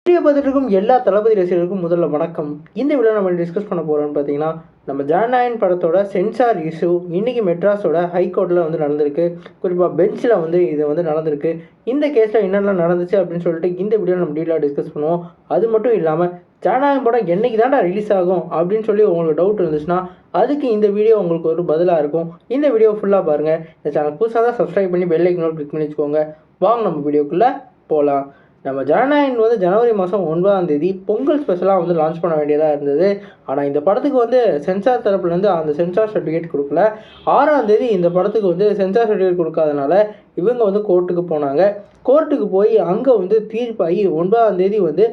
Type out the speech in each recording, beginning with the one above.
Video பார்த்துட்டு இருக்கும் எல்லா தளபதி ரசிகர்களுக்கும் முதல்ல வணக்கம். இந்த வீடியோ நம்ம டிஸ்கஸ் பண்ண போகிறோம்னு பார்த்தீங்கன்னா, நம்ம ஜனநாயகன் படத்தோட சென்சார் இஷ்யூ இன்றைக்கி மெட்ராஸோட ஹைகோர்ட்டில் வந்து நடந்திருக்கு. குறிப்பாக பெஞ்சில் வந்து இது வந்து நடந்திருக்கு. இந்த கேஸில் என்னெல்லாம் நடந்துச்சு அப்படின்னு சொல்லிட்டு இந்த வீடியோ நம்ம டீலாக டிஸ்கஸ் பண்ணுவோம். அது மட்டும் இல்லாமல் ஜனநாயகன் படம் என்றைக்கு தாண்டா ரிலீஸ் ஆகும் அப்படின்னு சொல்லி உங்களுக்கு டவுட் இருந்துச்சுன்னா அதுக்கு இந்த வீடியோ உங்களுக்கு ஒரு பதிலாக இருக்கும். இந்த வீடியோ ஃபுல்லாக பாருங்கள். இந்த சேனல் புதுசாக தான் சப்ஸ்கிரைப் பண்ணி பெல் ஐக்கனை கிளிக் பண்ணி வச்சுக்கோங்க. வாங்க நம்ம வீடியோக்குள்ளே போகலாம். நம்ம ஜனநாயகன் வந்து ஜனவரி மாதம் 9ஆம் தேதி பொங்கல் ஸ்பெஷலாக வந்து லான்ச் பண்ண வேண்டியதாக இருந்தது. ஆனால் இந்த படத்துக்கு வந்து சென்சார் தரப்புலேருந்து அந்த சென்சார் சர்டிஃபிகேட் கொடுக்கல. 6ஆம் தேதி இந்த படத்துக்கு வந்து சென்சார் சர்டிஃபிகேட் கொடுக்காதனால இவங்க வந்து கோர்ட்டுக்கு போனாங்க. கோர்ட்டுக்கு போய் அங்கே வந்து தீர்ப்பாகி 9ஆம் தேதி வந்து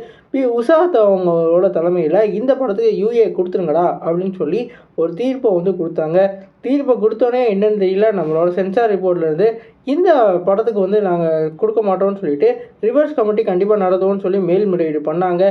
உஷாத் அவங்களோட தலைமையில் இந்த படத்துக்கு யூஏ கொடுத்துருங்கடா அப்படின்னு சொல்லி ஒரு தீர்ப்பை வந்து கொடுத்தாங்க. தீர்ப்பை கொடுத்தோன்னே என்னென்னு தெரியல, நம்மளோட சென்சார் ரிப்போர்ட்லேருந்து இந்த படத்துக்கு வந்து நாங்கள் கொடுக்க மாட்டோம்னு சொல்லிட்டு ரிவர்ஸ் கமிட்டி கண்டிப்பாக நடத்துவோம்னு சொல்லி மேல்முறையீடு பண்ணாங்க.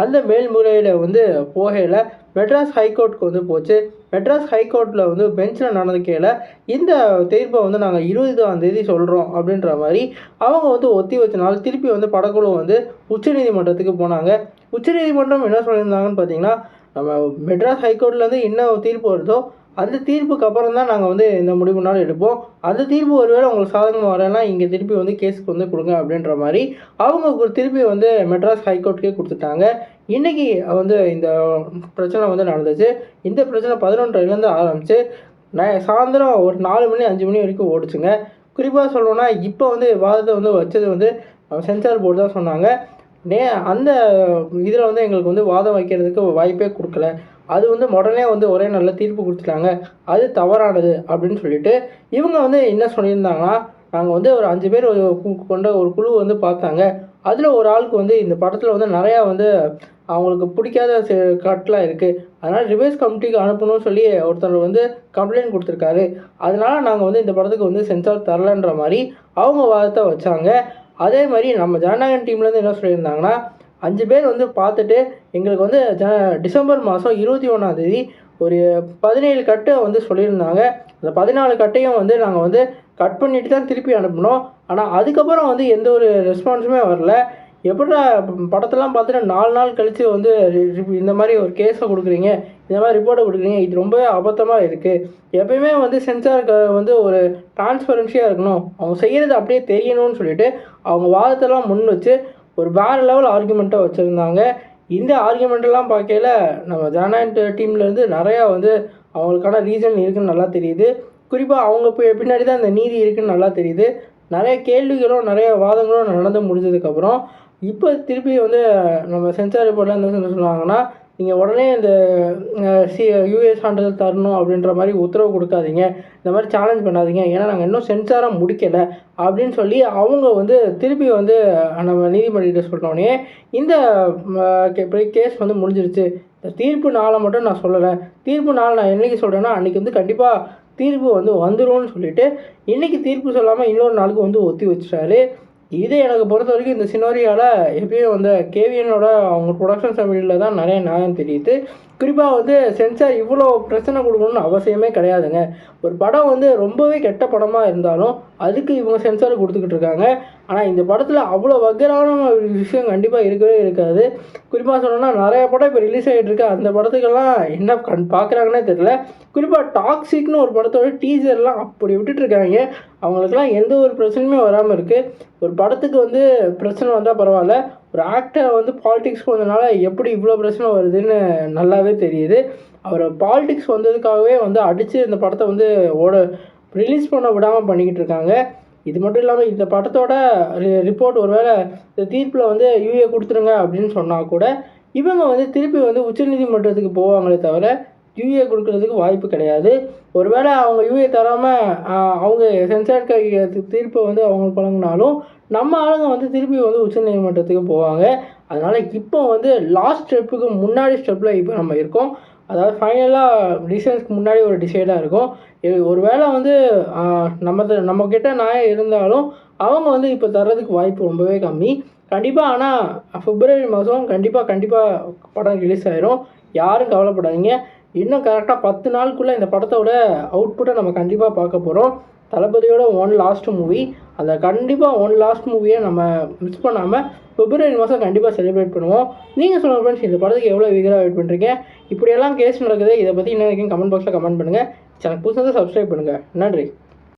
அந்த மேல்முறையீடு வந்து போகையில் மெட்ராஸ் ஹைகோர்ட்டுக்கு வந்து போச்சு. மெட்ராஸ் ஹைகோர்ட்டில் வந்து பெஞ்சில் நடந்துக்கையில் இந்த தீர்ப்பை வந்து நாங்கள் 20ஆம் தேதி சொல்கிறோம் அப்படின்ற மாதிரி அவங்க வந்து ஒத்தி வச்சனால திருப்பி வந்து படக்குழு வந்து உச்சநீதிமன்றத்துக்கு போனாங்க. உச்சநீதிமன்றம் என்ன சொல்லியிருந்தாங்கன்னு பார்த்தீங்கன்னா, நம்ம மெட்ராஸ் ஹைகோர்ட்லேருந்து என்ன தீர்ப்பு வருதோ அந்த தீர்ப்புக்கு அப்புறம் தான் நாங்கள் வந்து இந்த முடிவுனாலும் எடுப்போம். அந்த தீர்ப்பு ஒருவேளை உங்களுக்கு சாதகமாக வரேன்னா இங்கே திருப்பி வந்து கேஸுக்கு வந்து கொடுங்க அப்படின்ற மாதிரி அவங்க திருப்பி வந்து மெட்ராஸ் ஹைகோர்ட்டுக்கே கொடுத்துட்டாங்க. இன்றைக்கி வந்து இந்த பிரச்சனை வந்து நடந்துச்சு. இந்த பிரச்சனை 11:00லேருந்து ஆரம்பித்து சாயந்தரம் ஒரு 4 மணி 5 மணி வரைக்கும் ஓடிச்சுங்க. குறிப்பாக சொல்லணும்னா இப்போ வந்து வாதத்தை வந்து வச்சது வந்து சென்சார் போர்டு தான் சொன்னாங்க. அந்த இதில் வந்து எங்களுக்கு வந்து வாதம் வைக்கிறதுக்கு வாய்ப்பே கொடுக்கல. அது வந்து உடனே வந்து ஒரே நல்ல தீர்ப்பு கொடுத்துட்டாங்க. அது தவறானது அப்படின்னு சொல்லிட்டு இவங்க வந்து என்ன சொல்லியிருந்தாங்கன்னா, நாங்கள் வந்து ஒரு 5 பேர் கொண்ட ஒரு குழு வந்து பார்த்தாங்க. அதில் ஒரு ஆளுக்கு வந்து இந்த படத்தில் வந்து நிறையா வந்து அவங்களுக்கு பிடிக்காத கட்டெலாம் இருக்குது. அதனால் ரிவைஸ் கமிட்டிக்கு அனுப்பணும்னு சொல்லி ஒருத்தர் வந்து கம்ப்ளைண்ட் கொடுத்துருக்காரு. அதனால் நாங்கள் வந்து இந்த படத்துக்கு வந்து சென்சார் தரலன்ற மாதிரி அவங்க வாதத்தை வச்சாங்க. அதே மாதிரி நம்ம ஜனநாயகன் டீம்லேருந்து என்ன சொல்லியிருந்தாங்கன்னா, 5 பேர் வந்து பார்த்துட்டு எங்களுக்கு வந்து டிசம்பர் மாதம் 21ஆம் தேதி ஒரு 17 கட்டை வந்து சொல்லியிருந்தாங்க. அந்த 14 கட்டையும் வந்து நாங்கள் வந்து கட் பண்ணிட்டு தான் திருப்பி அனுப்பினோம். ஆனால் அதுக்கப்புறம் வந்து எந்த ஒரு ரெஸ்பான்ஸுமே வரல. எப்படின்னா படத்தெல்லாம் பார்த்துட்டு 4 நாள் கழித்து வந்து இந்த மாதிரி ஒரு கேஸை கொடுக்குறீங்க, இந்த மாதிரி ரிப்போர்ட்டை கொடுக்குறீங்க, இது ரொம்பவே அபத்தமாக இருக்குது. எப்பயுமே வந்து சென்சாருக்கு வந்து ஒரு டிரான்ஸ்பரன்சியாக இருக்கணும், அவங்க செய்கிறது அப்படியே தெரியணும்னு சொல்லிட்டு அவங்க வாதத்தெல்லாம் முன் வச்சு ஒரு வேறு லெவல் ஆர்குமெண்ட்டை வச்சுருந்தாங்க. இந்த ஆர்குமெண்ட்டெல்லாம் பார்க்கையில் நம்ம ஜனநாயகன் டீம்லேருந்து நிறையா வந்து அவங்களுக்கான ரீசன் இருக்குதுன்னு நல்லா தெரியுது. குறிப்பாக அவங்க பின்னாடி தான் இந்த நீதி இருக்குதுன்னு நல்லா தெரியுது. நிறைய கேள்விகளும் நிறைய வாதங்களும் நடந்து முடிஞ்சதுக்கப்புறம் இப்போ திருப்பி வந்து நம்ம சென்சார் ரிப்போர்ட்டில் என்ன சொன்னாங்கன்னா, நீங்கள் உடனே இந்த யூஏ சான்றிதழ் தரணும் அப்படின்ற மாதிரி உத்தரவு கொடுக்காதீங்க, இந்த மாதிரி சேலஞ்ச் பண்ணாதீங்க, ஏன்னா நாங்கள் இன்னும் சென்சாராக முடிக்கலை அப்படின்னு சொல்லி அவங்க வந்து திருப்பி வந்து நம்ம நீதிமன்றத்தை சொன்னோடனே இந்த கேஸ் வந்து முடிஞ்சிருச்சு. இந்த தீர்ப்பு நாளை மட்டும் நான் சொல்லலை, தீர்ப்பு நாள் நான் என்றைக்கு சொல்கிறேன்னா அன்றைக்கி வந்து கண்டிப்பாக தீர்ப்பு வந்து வந்துடும்னு சொல்லிவிட்டு இன்றைக்கி தீர்ப்பு சொல்லாமல் இன்னொரு நாளுக்கு வந்து ஒத்தி வச்சிட்டாரு. இது எனக்கு பொறுத்த வரைக்கும் இந்த சினோரியாவில் எப்பயும் வந்து கேவிஎனோட அவங்க ப்ரொடக்ஷன் சைடில் தான் நிறைய நியாயம் தெரியுது. குறிப்பாக வந்து சென்சார் இவ்வளோ பிரச்சனை கொடுக்கணும்னு அவசியமே கிடையாதுங்க. ஒரு படம் வந்து ரொம்பவே கெட்ட படமாக இருந்தாலும் அதுக்கு இவங்க சென்சார் கொடுத்துக்கிட்டு இருக்காங்க. ஆனால் இந்த படத்தில் அவ்வளோ வக்கரான ஒரு விஷயம் கண்டிப்பாக இருக்கவே இருக்காது. குறிப்பாக சொல்லணும்னா நிறைய படம் இப்போ ரிலீஸ் ஆகிட்டு இருக்கு. அந்த படத்துக்கெல்லாம் என்ன பார்க்குறாங்கன்னே தெரியல. குறிப்பாக டாக்ஸிக்னு ஒரு படத்தோட டீசர்லாம் அப்படி விட்டுட்டுருக்காங்க. அவங்களுக்குலாம் எந்த ஒரு பிரச்சனையுமே வராமல் இருக்குது. ஒரு படத்துக்கு வந்து பிரச்சனை வந்தால் பரவாயில்ல, ஒரு ஆக்டரை வந்து பாலிடிக்ஸ் வந்ததுனால எப்படி இவ்வளோ பிரச்சனை வருதுன்னு நல்லாவே தெரியுது. அவர் பாலிடிக்ஸ் வந்ததுக்காகவே வந்து அடித்து இந்த படத்தை வந்து ரிலீஸ் பண்ண விடாமல் பண்ணிக்கிட்டு இருக்காங்க. இது மட்டும் இல்லாமல் இந்த படத்தோட ரிப்போர்ட் ஒருவேளை இந்த தீர்ப்பில் வந்து யூஏ கொடுத்துருங்க அப்படின்னு சொன்னால் கூட இவங்க வந்து திருப்பி வந்து உச்சநீதிமன்றத்துக்கு போவாங்களே தவிர யூஏ கொடுக்கறதுக்கு வாய்ப்பு கிடையாது. ஒருவேளை அவங்க யூஏ தராமல் அவங்க சென்சார் தீர்ப்பை வந்து அவங்களுக்கு வழங்கினாலும் நம்ம ஆளுங்க வந்து திருப்பி வந்து உச்சநீதிமன்றத்துக்கு போவாங்க. அதனால் இப்போ வந்து லாஸ்ட் ஸ்டெப்புக்கு முன்னாடி ஸ்டெப்பில் இப்போ நம்ம இருக்கோம். அதாவது ஃபைனலாக டிசிஷன்ஸ்க்கு முன்னாடி ஒரு டிசைடாக இருக்கும். ஒரு வேளை வந்து நம்மக்கிட்ட நியாயம் இருந்தாலும் அவங்க வந்து இப்போ தர்றதுக்கு வாய்ப்பு ரொம்பவே கம்மி. கண்டிப்பாக ஆனால் பிப்ரவரி மாதம் கண்டிப்பாக படம் ரிலீஸ் ஆகிரும். யாரும் கவலைப்படாதீங்க. இன்னும் கரெக்டாக 10 நாளுக்குள்ளே இந்த படத்தோட அவுட்புட்டை நம்ம கண்டிப்பாக பார்க்க போகிறோம். தளபதியோட ஒன் லாஸ்ட் மூவி. அந்த கண்டிப்பாக ஒன் லாஸ்ட் மூவியை நம்ம மிஸ் பண்ணாமல் பிப்ரவரி மாதம் கண்டிப்பாக செலிப்ரேட் பண்ணுவோம். நீங்கள் சொல்லுங்கள் ஃப்ரெண்ட்ஸ், இந்த படத்துக்கு எவ்வளோ வீகராக வெயிட் பண்ணுறீங்க? இப்படியெல்லாம் கேஸ் நடக்குது, இதை பற்றி என்ன கமெண்ட் பாக்ஸில் கமெண்ட் பண்ணுங்கள். சேனல் புதுசாக சப்ஸ்கிரைப் பண்ணுங்கள். நன்றி.